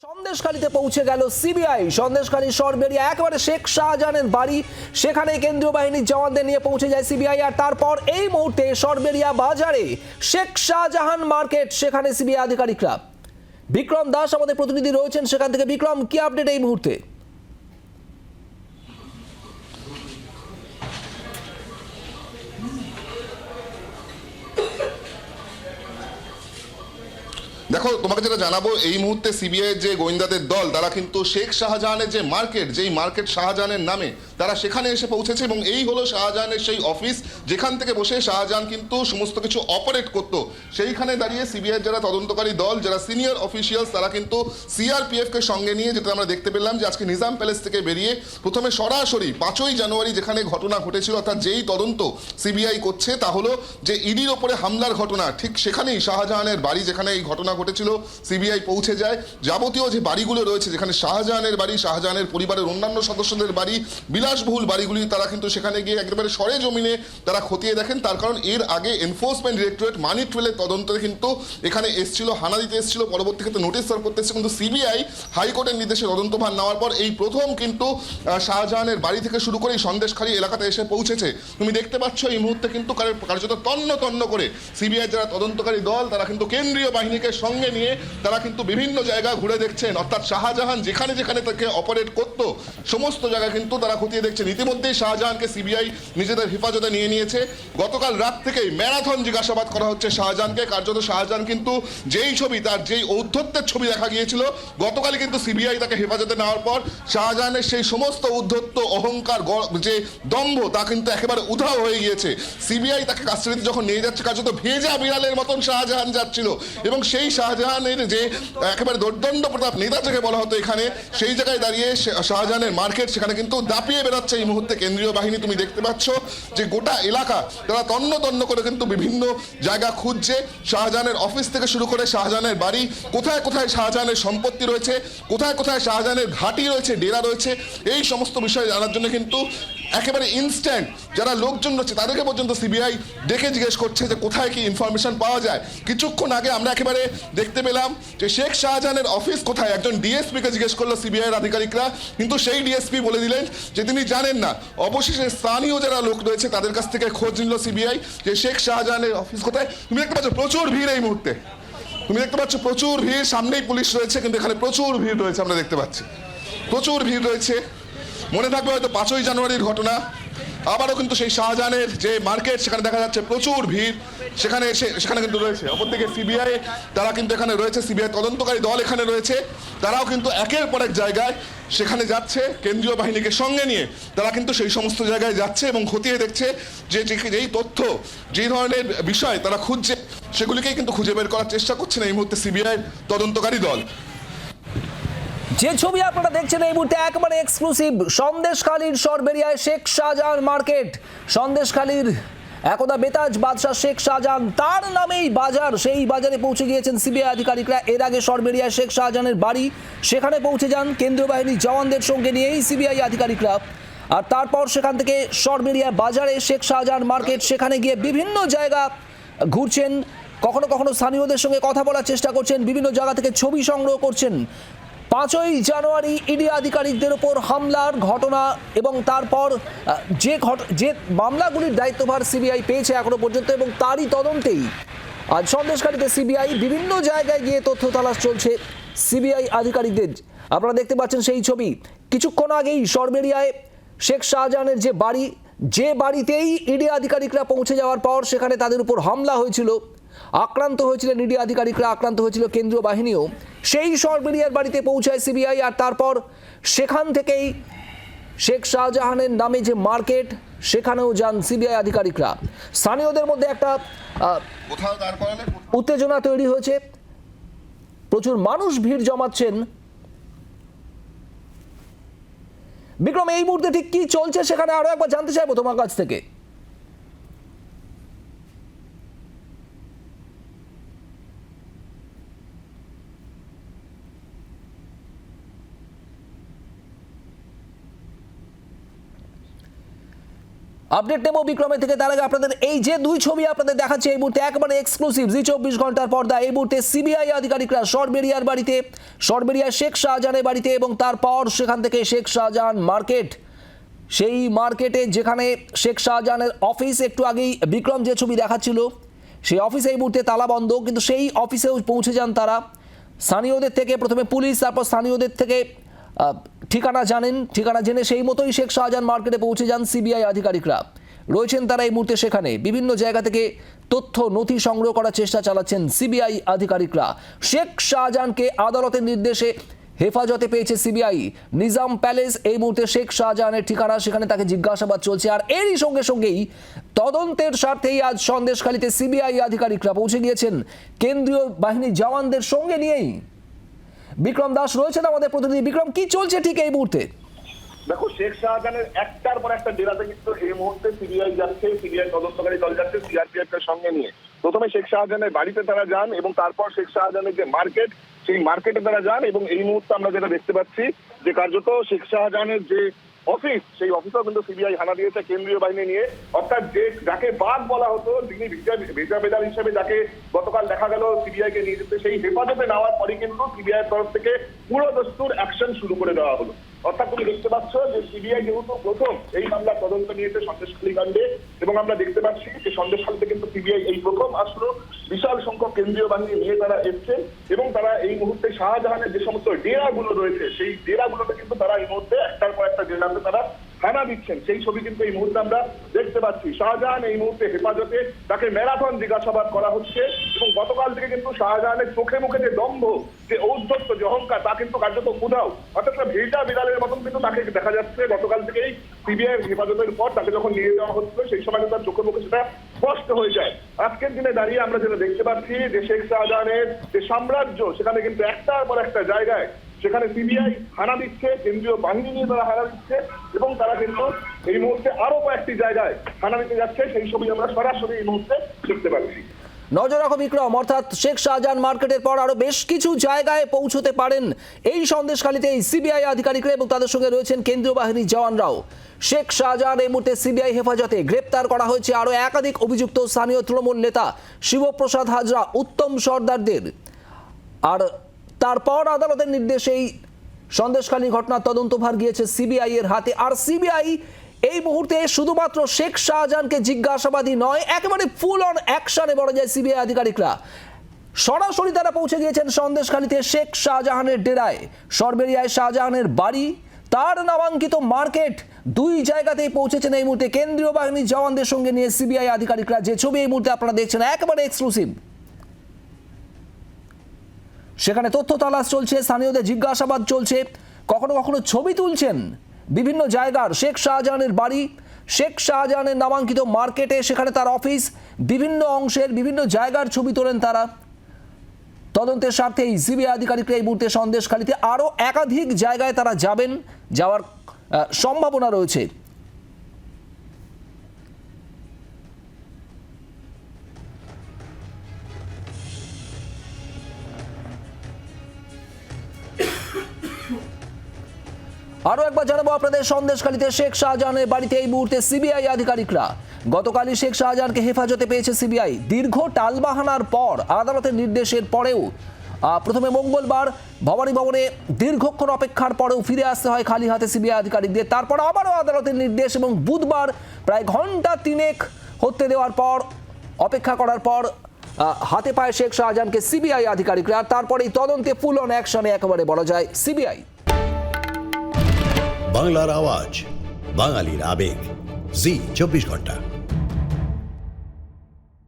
সন্দেশখালীতে পৌঁছে গেল সিবিআই। সন্দেশখালী সরবেরিয়া একেবারে শেখ শাহজাহানের বাড়ি, সেখানে কেন্দ্রীয় বাহিনীর জওয়ানদের নিয়ে পৌঁছে যায় সিবিআই। আর তারপর এই মুহূর্তে সরবেরিয়া বাজারে শেখ শাহজাহান মার্কেট, সেখানে সিবিআই আধিকারিকরা। বিক্রম দাস আমাদের প্রতিনিধি রয়েছেন সেখান থেকে। বিক্রম, কি আপডেট এই মুহূর্তে? দেখো, তোমাকে যেটা জানাবো, এই মুহূর্তে সিবিআই যে গোয়েন্দাদের দল তারা কিন্তু শেখ শাহজাহানের যে মার্কেট, যেই মার্কেট শাহজাহানের নামে, তারা সেখানে এসে পৌঁছেছে। এবং এই হলো শাহজাহানের সেই অফিস যেখান থেকে বসে শাহজাহান কিন্তু সমস্ত কিছু অপারেট করত। সেইখানে দাঁড়িয়ে সিবিআই যারা তদন্তকারী দল, যারা সিনিয়র অফিসিয়ালস, তারা কিন্তু সিআরপিএফকে সঙ্গে নিয়ে, যেটা আমরা দেখতে পেলাম যে আজকে নিজাম প্যালেস থেকে বেরিয়ে প্রথমে সরাসরি 5ই জানুয়ারি যেখানে ঘটনা ঘটেছিল, অর্থাৎ যেই তদন্ত সিবিআই করছে তা হলো যে ইডির ওপরে হামলার ঘটনা, ঠিক সেখানেই শাহজাহানের বাড়ি যেখানে এই ঘটনা ঘটেছিল সিবিআই পৌঁছে যায়। যাবতীয় যে বাড়িগুলো রয়েছে, যেখানে শাহজাহানের বাড়ি, শাহজাহানের পরিবারের অন্যান্য সদস্যদের বাড়ি, বিলাসবহুল বাড়িগুলি, তারা কিন্তু সেখানে গিয়ে একেবারে সরেজমিনে তারা খতিয়ে দেখেন। তার কারণ এর আগে এনফোর্সমেন্ট ডিরেক্টরেট মানি ট্রেলের তদন্তে কিন্তু এখানে এসেছিল, হানা দিতে এসেছিল, পরবর্তী ক্ষেত্রে নোটিশ সার্ভ করতে এসেছে। কিন্তু সিবিআই হাইকোর্টের নির্দেশে তদন্তভার নেওয়ার পর এই প্রথম কিন্তু শাহজাহানের বাড়ি থেকে শুরু করে সন্দেশখালী এলাকাতে এসে পৌঁছেছে। তুমি দেখতে পাচ্ছ এই মুহূর্তে কিন্তু কার্যত তন্ন তন্ন করে সিবিআই যারা তদন্তকারী দল, তারা কিন্তু কেন্দ্রীয় বাহিনীকে সঙ্গে নিয়ে তারা কিন্তু বিভিন্ন জায়গা ঘুরে দেখছেন। অর্থাৎ শাহজাহান যেখানে যেখানে তাকে অপারেট করতো সমস্ত জায়গা কিন্তু তারা খতিয়ে দেখছেন। ইতিমধ্যেই শাহজাহানকে সিবিআই নিজেদের হেফাজতে নিয়ে নিয়েছে। গতকাল রাত থেকেই ম্যারাথন জিজ্ঞাসাবাদ করা হচ্ছে শাহজাহানকে। কার্যত শাহজাহান কিন্তু যেই ছবি, তার যেই ঔদ্ধত্যের ছবি দেখা গিয়েছিল, গতকালই কিন্তু সিবিআই তাকে হেফাজতে নেওয়ার পর শাহজাহানের সেই সমস্ত ঔদ্ধত্য, অহংকার, যে দম্ভ, তা কিন্তু একেবারে উধাও হয়ে গিয়েছে। সিবিআই তাকে কাস্টাডিতে যখন নিয়ে যাচ্ছে, কার্যত ভেজা বিড়ালের মতন শাহজাহান যাচ্ছিল। এবং সেই শাহজাহানের যে একেবারে দোর্দণ্ড প্রতাপ নেতা যাকে বলা হতো এখানে, সেই জায়গায় দাঁড়িয়ে শাহজাহানের মার্কেট, সেখানে কিন্তু দাপিয়ে বেড়াচ্ছে এই মুহূর্তে কেন্দ্রীয় বাহিনী। তুমি দেখতে পাচ্ছ যে গোটা এলাকা তারা তন্ন তন্ন করে কিন্তু বিভিন্ন জায়গা খুঁজছে। শাহজাহানের অফিস থেকে শুরু করে শাহজাহানের বাড়ি, কোথায় কোথায় শাহজাহানের সম্পত্তি রয়েছে, কোথায় কোথায় শাহজাহানের ঘাঁটি রয়েছে, ডেরা রয়েছে, এই সমস্ত বিষয় জানার জন্য কিন্তু একেবারে ইনস্ট্যান্ট যারা লোকজন রয়েছে তাদেরকে পর্যন্ত সিবিআই ডেকে জিজ্ঞেস করছে যে কোথায় কি ইনফরমেশন পাওয়া যায়। কিছুক্ষণ আগে আমরা একেবারে দেখতে পেলাম যে শেখ শাহজাহানের অফিস কোথায়, একজন ডিএসপিকে জিজ্ঞেস করলো সিবিআইয়ের আধিকারিকরা, কিন্তু সেই ডিএসপি বলে দিলেন যে তিনি জানেন না। অবশেষে স্থানীয় যারা লোক রয়েছে তাদের কাছ থেকে খোঁজ নিল সিবিআই যে শেখ শাহজাহানের অফিস কোথায়। তুমি দেখতে পাচ্ছ প্রচুর ভিড় এই মুহূর্তে, তুমি দেখতে পাচ্ছ প্রচুর ভিড়। সামনেই পুলিশ রয়েছে, কিন্তু এখানে প্রচুর ভিড় রয়েছে, আমরা দেখতে পাচ্ছি প্রচুর ভিড় রয়েছে। মনে থাকবে হয়তো 5ই জানুয়ারির ঘটনা, আবারও কিন্তু সেই শাহজাহানের যে মার্কেট, সেখানে দেখা যাচ্ছে প্রচুর ভিড়। সেখানে কিন্তু রয়েছে অপরদিকে সিবিআই, তারা কিন্তু এখানে রয়েছে, সিবিআই তদন্তকারী দল এখানে রয়েছে। তারাও কিন্তু একের পর এক জায়গায় সেখানে যাচ্ছে কেন্দ্রীয় বাহিনীকে সঙ্গে নিয়ে। তারা কিন্তু সেই সমস্ত জায়গায় যাচ্ছে এবং খতিয়ে দেখছে যে যেই তথ্য, যেই ধরনের বিষয় তারা খুঁজছে, সেগুলিকেই কিন্তু খুঁজে বের করার চেষ্টা করছেন এই মুহূর্তে সিবিআই তদন্তকারী দল। যে ছবি আপনারা দেখছেন এই মুহূর্তে একেবারে এক্সক্লুসিভ, সন্দেশখালীর সরবেরিয়ায় শেখ শাহজাহান মার্কেট। সন্দেশখালীর একদা বেতাজ বাদশাহ শেখ শাহজাহান, তার নামেই বাজার, সেই বাজারে পৌঁছে গিয়েছেন সিবিআই আধিকারিকরা। এর আগে সরবেরিয়ায় শেখ শাহজাহানের বাড়ি, সেখানে পৌঁছে যান কেন্দ্রীয় বাহিনীর জওয়ানদের সঙ্গে নিয়েই সিবিআই আধিকারিকরা। আর তারপর সেখান থেকে সরবেরিয়া বাজারে শেখ শাহজাহান মার্কেট, সেখানে গিয়ে বিভিন্ন জায়গা ঘুরছেন, কখনো কখনো স্থানীয়দের সঙ্গে কথা বলার চেষ্টা করছেন, বিভিন্ন জায়গা থেকে ছবি সংগ্রহ করছেন। 5ই জানুয়ারি ইডি আধিকারিকদের ওপর হামলার ঘটনা এবং তারপর যে মামলাগুলির দায়িত্বভার সিবিআই পেয়েছে এখনো পর্যন্ত, এবং তারই তদন্তেই আজ সন্দেশখালীতে সিবিআই বিভিন্ন জায়গায় গিয়ে তথ্য তালাশ চলছে সিবিআই আধিকারিকদের। আপনারা দেখতে পাচ্ছেন সেই ছবি। কিছুক্ষণ আগেই সরবেরিয়ায় শেখ শাহজাহানের যে বাড়ি, যে বাড়িতেই ইডি আধিকারিকরা পৌঁছে যাওয়ার পর সেখানে তাদের উপর হামলা হয়েছিল, আক্রান্ত হয়েছিলেন ইডি আধিকারিকরা, আক্রান্ত হয়েছিল কেন্দ্রীয় বাহিনীও। সেই সরবেরিয়ার বাড়িতে পৌঁছায় সিবিআই। আর তারপর সেখান থেকেই শেখ শাহজাহানের নামে যে মার্কেট, সেখানেও যান সিবিআই আধিকারিকরা। স্থানীয়দের মধ্যে একটা উত্তেজনা তৈরি হয়েছে, প্রচুর মানুষ ভিড় জমাচ্ছেন। বিক্রম, এই মুহূর্তে ঠিক কি চলছে সেখানে আরো একবার জানতে চাইবো তোমার কাছ থেকে। আপডেট নেব বিক্রমের থেকে। তার আগে আপনাদের এই যে দুই ছবি আপনাদের দেখাচ্ছে এই মুহূর্তে একেবারে এক্সক্লুসিভ জি 24 ঘন্টার পর্দা। এই মুহূর্তে সিবিআই আধিকারিকরা সরবেরিয়ার বাড়িতে, সরবেরিয়ার শেখ শাহজাহানের বাড়িতে এবং তারপর সেখান থেকে শেখ শাহজাহান মার্কেট, সেই মার্কেটে যেখানে শেখ শাহজাহানের অফিস, একটু আগেই বিক্রম যে ছবি দেখাচ্ছিল সেই অফিসে এই মুহূর্তে তালা বন্ধ, কিন্তু সেই অফিসেও পৌঁছে যান তারা। স্থানীয়দের থেকে প্রথমে পুলিশ, তারপর স্থানীয়দের থেকে ঠিকানা জানেন, ঠিকানা জেনে সেই মতোই শেখ শাহজাহান মার্কেটে পৌঁছে যান সিবিআই আধিকারিকরা। রয়েছেন তারা এই মুহূর্তে সেখানে, বিভিন্ন জায়গা থেকে তথ্য নথি সংগ্রহ করার চেষ্টা চালাচ্ছেন সিবিআই আধিকারিকরা। শেখ শাহজাহানকে আদালতের নির্দেশে হেফাজতে পেয়েছে সিবিআই। নিজাম প্যালেস এই মুহূর্তে শেখ শাহজাহানের ঠিকানা, সেখানে তাকে জিজ্ঞাসাবাদ চলছে। আর এরই সঙ্গে সঙ্গেই তদন্তের স্বার্থেই আজ সন্দেশখালীতে সিবিআই আধিকারিকরা পৌঁছে গিয়েছেন কেন্দ্রীয় বাহিনীর জওয়ানদের সঙ্গে নিয়েই। বিক্রম দাস রয়েছেন আমাদের প্রতিনিধি। বিক্রম, কি চলছে ঠিক এই মুহূর্তে? দেখো, শেখ শাহজাহানের একটার পর একটা ডেরাতে কিন্তু এই মুহূর্তে সিবিআই যাচ্ছে, সিবিআই তদন্তকারী দল যাচ্ছে সিআরপিএফ এর সঙ্গে নিয়ে। প্রথমে শেখ শাহজাহানের বাড়িতে তারা যান এবং তারপর শেখ শাহজাহানের যে মার্কেট, সেই মার্কেটে তারা যান। এবং এই মুহূর্তে আমরা যেটা দেখতে পাচ্ছি যে কার্যত শেখ শাহজাহানের যে অফিস, সেই অফিসেও কিন্তু সিবিআই হানা দিয়েছে কেন্দ্রীয় বাহিনী নিয়ে। অর্থাৎ যে যাকে বাঘ বলা হতো, যিনি ভিজা বেদার হিসেবে যাকে গতকাল দেখা গেল সিবিআই কে নিয়ে যেতে, সেই হেফাজতে নেওয়ার পরে কিন্তু সিবিআই তরফ থেকে পুরো দস্তুর অ্যাকশন শুরু করে দেওয়া হলো। অর্থাৎ তুমি দেখতে পাচ্ছ যে সিবিআই যেহেতু প্রথম এই মামলার তদন্ত নিয়েছে সন্দেশখালী কাণ্ডে, এবং আমরা দেখতে পাচ্ছি যে সন্দেশখালীতে কিন্তু সিবিআই এই প্রথম আসলো। বিশাল সংখ্যক কেন্দ্রীয় বাহিনী নিয়ে তারা এসছেন এবং তারা এই মুহূর্তে শাহজাহানের যে সমস্ত ডেরাগুলো রয়েছে, সেই ডেরাগুলোতে কিন্তু তারা এই মুহূর্তে একটার পর একটা ডেরাতে তারা হানা দিচ্ছেন। সেই ছবি কিন্তু এই মুহূর্তে আমরা দেখতে পাচ্ছি। শাহজাহান এই মুহূর্তে হেফাজতে, তাকে ম্যারাথন জিজ্ঞাসাবাদ করা হচ্ছে। এবং গতকাল থেকে কিন্তু শাহজাহানের চোখে মুখে যে দম্ভ, যে ঔদ্ধত্য, যে অহংকার, তা কিন্তু কার্যত উধাও। অর্থাৎ ভেজা বিড়ালের মতন কিন্তু তাকে দেখা যাচ্ছে। গতকাল থেকেই সিবিআই হেফাজতের পর তাকে যখন নিয়ে যাওয়া হচ্ছিল, সেই সময় কিন্তু তার চোখে মুখে সেটা স্পষ্ট হয়ে যায়। আজকের দিনে দাঁড়িয়ে আমরা যেটা দেখতে পাচ্ছি যে শেখ শাহজাহানের যে সাম্রাজ্য, সেখানে কিন্তু একটার পর একটা জায়গায় সেখানে সিবিআই হানা দিচ্ছে, কেন্দ্রীয় বাহিনী নিয়ে তারা হানা দিচ্ছে এবং তারা কিন্তু এই মুহূর্তে আরো কয়েকটি জায়গায় হানা দিতে যাচ্ছে। সেই ছবি আমরা সরাসরি এই মুহূর্তে দেখতে পাচ্ছি। নজর রাখো বিক্রম, অর্থাৎ শেখ শাহজাহান মার্কেটের পর আরো বেশ কিছু জায়গায় পৌঁছতে পারেন এই সন্দেশখালীতে এই সিবিআই আধিকারিকরা, এবং তাদের সঙ্গে রয়েছেন কেন্দ্রীয় বাহিনীর জওয়ানরাও। শেখ শাহজাহান এই মুহূর্তে সিবিআই হেফাজতে। গ্রেপ্তার করা হয়েছে আরো একাধিক অভিযুক্ত স্থানীয় তৃণমূল নেতা শিবপ্রসাদ হাজরা, উত্তম সর্দারদের। আর তারপর আদালতের নির্দেশেই সন্দেশখালী ঘটনার তদন্তভার গিয়েছে সিবিআই এর হাতে। আর সিবিআই এই মুহূর্তে শুধুমাত্র শেখ শাহজাহানকে জিজ্ঞাসাবাদই নয়, একেবারে ফুল অন অ্যাকশনে বলা যায় সিবিআই আধিকারিকরা। সরাসরি তারা পৌঁছে গিয়েছেন সন্দেশখালীতে শেখ শাহজাহানের ডেরায়, সরবেরিয়ায় শাহজাহানের বাড়ি, তার নামাঙ্কিত মার্কেট, দুই জায়গাতেই পৌঁছেছেন এই মুহূর্তে কেন্দ্রীয় বাহিনীর জওয়ানদের সঙ্গে নিয়ে সিবিআই আধিকারিকরা। যে ছবি এই মুহূর্তে আপনারা দেখছেন একেবারে এক্সক্লুসিভ। সেখানে তথ্য তালাশ চলছে, স্থানীয়দের জিজ্ঞাসাবাদ চলছে, কখনো কখনো ছবি তুলছেন বিভিন্ন জায়গার। শেখ শাহজাহানের বাড়ি, শেখ শাহজাহানের নামাঙ্কিত মার্কেটে, সেখানে তার অফিস, বিভিন্ন অংশের বিভিন্ন জায়গার ছবি তোলেন তারা। তদন্তের স্বার্থেই সিবিআই আধিকারিকরা এই মুহূর্তে সন্দেশখালীতে আরও একাধিক জায়গায় তারা যাবেন, যাওয়ার সম্ভাবনা রয়েছে। আরও একবার জানাবো আপনাদের, সন্দেশখালীতে শেখ শাহজাহানের বাড়িতে এই মুহূর্তে সিবিআই আধিকারিকরা। গতকালই শেখ শাহজাহানকে হেফাজতে পেয়েছে সিবিআই। দীর্ঘ টালবাহানার পর, আদালতের নির্দেশের পরেও, প্রথমে মঙ্গলবার ভবানী ভবনে দীর্ঘক্ষণ অপেক্ষার পরেও ফিরে আসতে হয় খালি হাতে সিবিআই আধিকারিকদের। তারপর আবারও আদালতের নির্দেশ এবং বুধবার প্রায় ঘন্টা তিনেক হতে দেওয়ার পর, অপেক্ষা করার পর হাতে পায় শেখ শাহজাহানকে সিবিআই আধিকারিকরা। আর তারপরেই তদন্তে ফুল অন অ্যাকশনে একেবারে বলা যায় সিবিআই। বাংলার আওয়াজ, বাঙালির আবেগ, জি 24 ঘন্টা।